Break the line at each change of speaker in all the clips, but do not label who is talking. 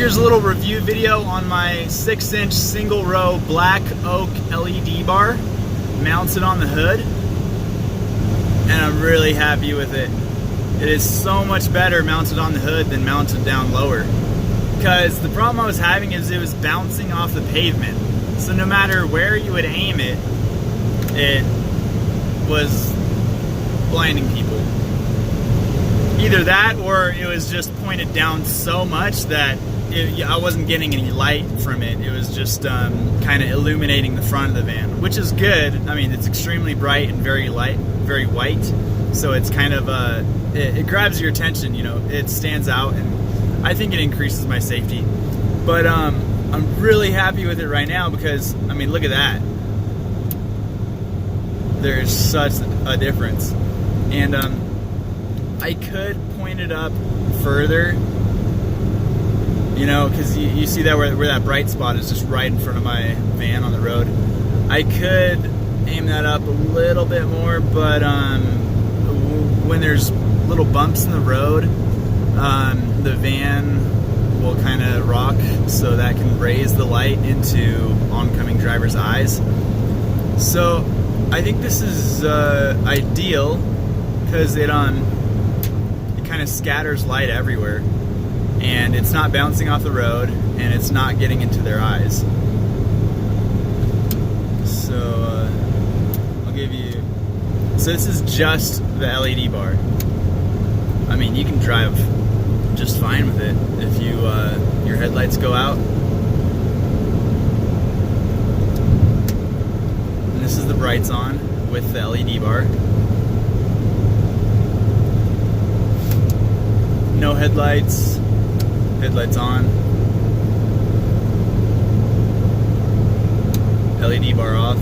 here's a little review video on my 6-inch single row black oak LED bar mounted on the hood, and I'm really happy with it. It is so much better mounted on the hood than mounted down lower, because the problem I was having is it was bouncing off the pavement. So no matter where you would aim it, it was blinding people. Either that, or it was just pointed down so much that I wasn't getting any light from it. It was just kind of illuminating the front of the van, which is good. I mean, it's extremely bright and very light, very white. So it's kind of, it grabs your attention, you know, it stands out, and I think it increases my safety. But I'm really happy with it right now because, I mean, look at that. There's such a difference. And I could point it up further, you know, because you see that where that bright spot is just right in front of my van on the road. I could aim that up a little bit more, but when there's little bumps in the road, the van will kind of rock, so that can raise the light into oncoming driver's eyes. So I think this is ideal because it kind of scatters light everywhere, and it's not bouncing off the road, and it's not getting into their eyes. So I'll give you, so this is just the LED bar. I mean, you can drive just fine with it if you your headlights go out. And this is the brights on with the LED bar. No headlights, headlights on, LED bar off.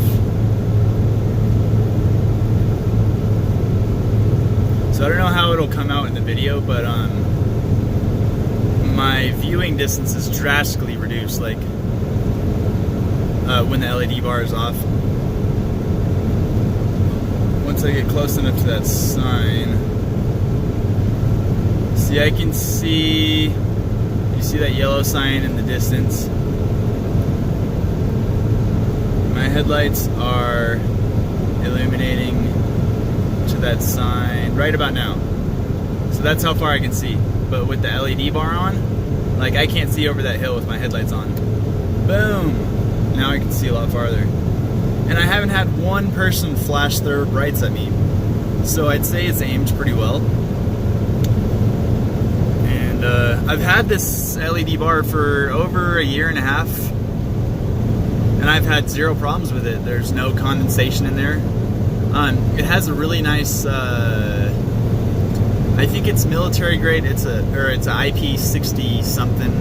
So I don't know how it'll come out in the video, but my viewing distance is drastically reduced, like when the LED bar is off. Once I get close enough to that sign, see, I can see, you see that yellow sign in the distance? My headlights are illuminating to that sign right about now. So that's how far I can see. But with the LED bar on, like, I can't see over that hill with my headlights on. Boom! Now I can see a lot farther. And I haven't had one person flash their brights at me. So I'd say it's aimed pretty well. I've had this LED bar for over a year and a half, and I've had zero problems with it. There's no condensation in there. It has a really nice, I think it's military grade. It's a IP60 something.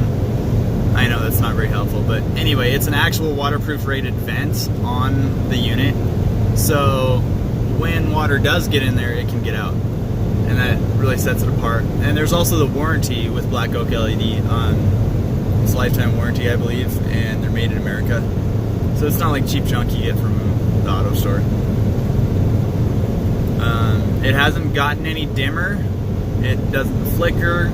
I know that's not very helpful, but anyway, it's an actual waterproof rated vent on the unit. So when water does get in there, it can get out. And that really sets it apart. And there's also the warranty with Black Oak LED. It's a lifetime warranty, I believe, and they're made in America. So it's not like cheap junk you get from the auto store. It hasn't gotten any dimmer. It doesn't flicker.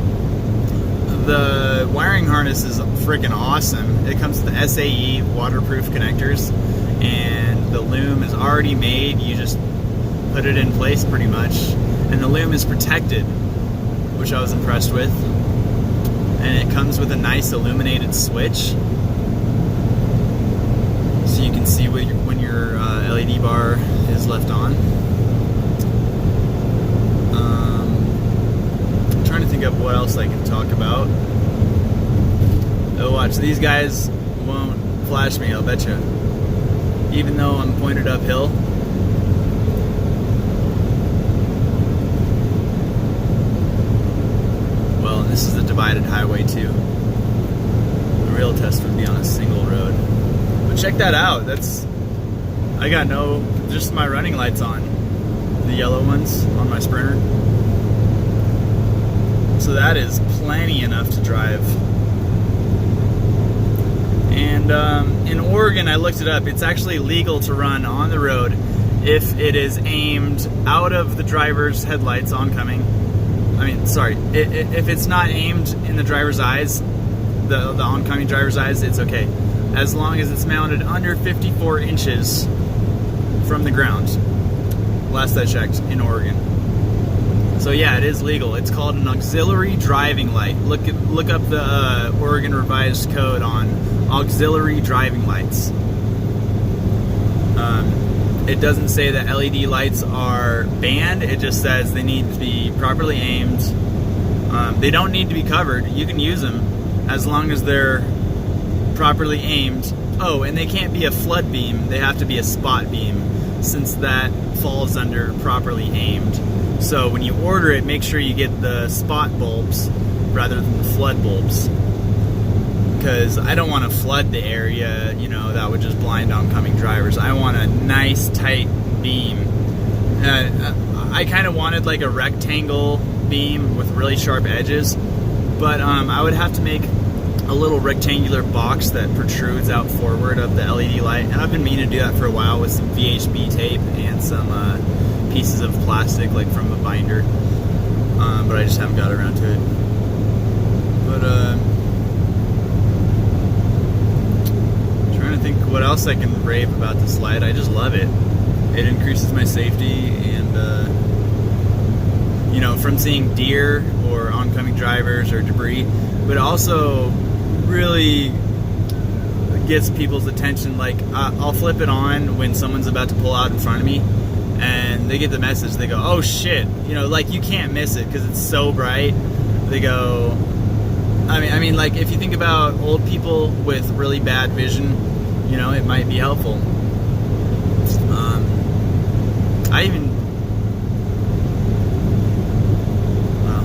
The wiring harness is freaking awesome. It comes with the Sae Waterproof Connectors, and the loom is already made. You just put it in place pretty much. And the loom is protected, which I was impressed with. And it comes with a nice illuminated switch, so you can see when your LED bar is left on. I'm trying to think of what else I can talk about. Oh, watch, these guys won't flash me, I'll bet you. Even though I'm pointed uphill. This is a divided highway too. The real test would be on a single road. But check that out. I got just my running lights on. The yellow ones on my Sprinter. So that is plenty enough to drive. And in Oregon, I looked it up. It's actually legal to run on the road if it is aimed out of the driver's headlights oncoming. I mean, sorry, if it's not aimed in the driver's eyes, the oncoming driver's eyes, it's okay. As long as it's mounted under 54 inches from the ground. Last I checked, in Oregon. So yeah, it is legal. It's called an auxiliary driving light. Look up the Oregon Revised Code on auxiliary driving lights. It doesn't say that LED lights are banned. It just says they need to be properly aimed. They don't need to be covered. You can use them as long as they're properly aimed. Oh, and they can't be a flood beam. They have to be a spot beam, since that falls under properly aimed. So when you order it, make sure you get the spot bulbs rather than the flood bulbs, because I don't want to flood the area, you know, that would just blind oncoming drivers. I want a nice tight beam. I kind of wanted like a rectangle beam with really sharp edges, but I would have to make a little rectangular box that protrudes out forward of the LED light, and I've been meaning to do that for a while with some VHB tape and some pieces of plastic like from a binder, but I just haven't got around to it. But trying to think what else I can rave about this light. I just love it. It increases my safety, and you know, from seeing deer or oncoming drivers or debris, but also really gets people's attention. Like I'll flip it on when someone's about to pull out in front of me, and they get the message. They go, "Oh shit!" You know, like you can't miss it because it's so bright. They go, I mean, like if you think about old people with really bad vision, you know, it might be helpful.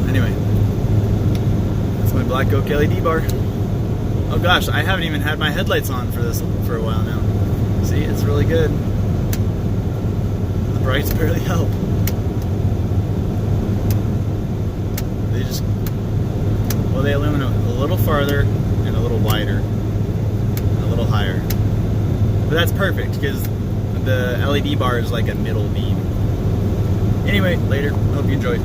Anyway, that's my black oak LED bar. Oh gosh, I haven't even had my headlights on for a while now. See, it's really good. The brights barely help. They illuminate a little farther and a little wider and a little higher. But that's perfect because the LED bar is like a middle beam. Anyway, later. Hope you enjoyed.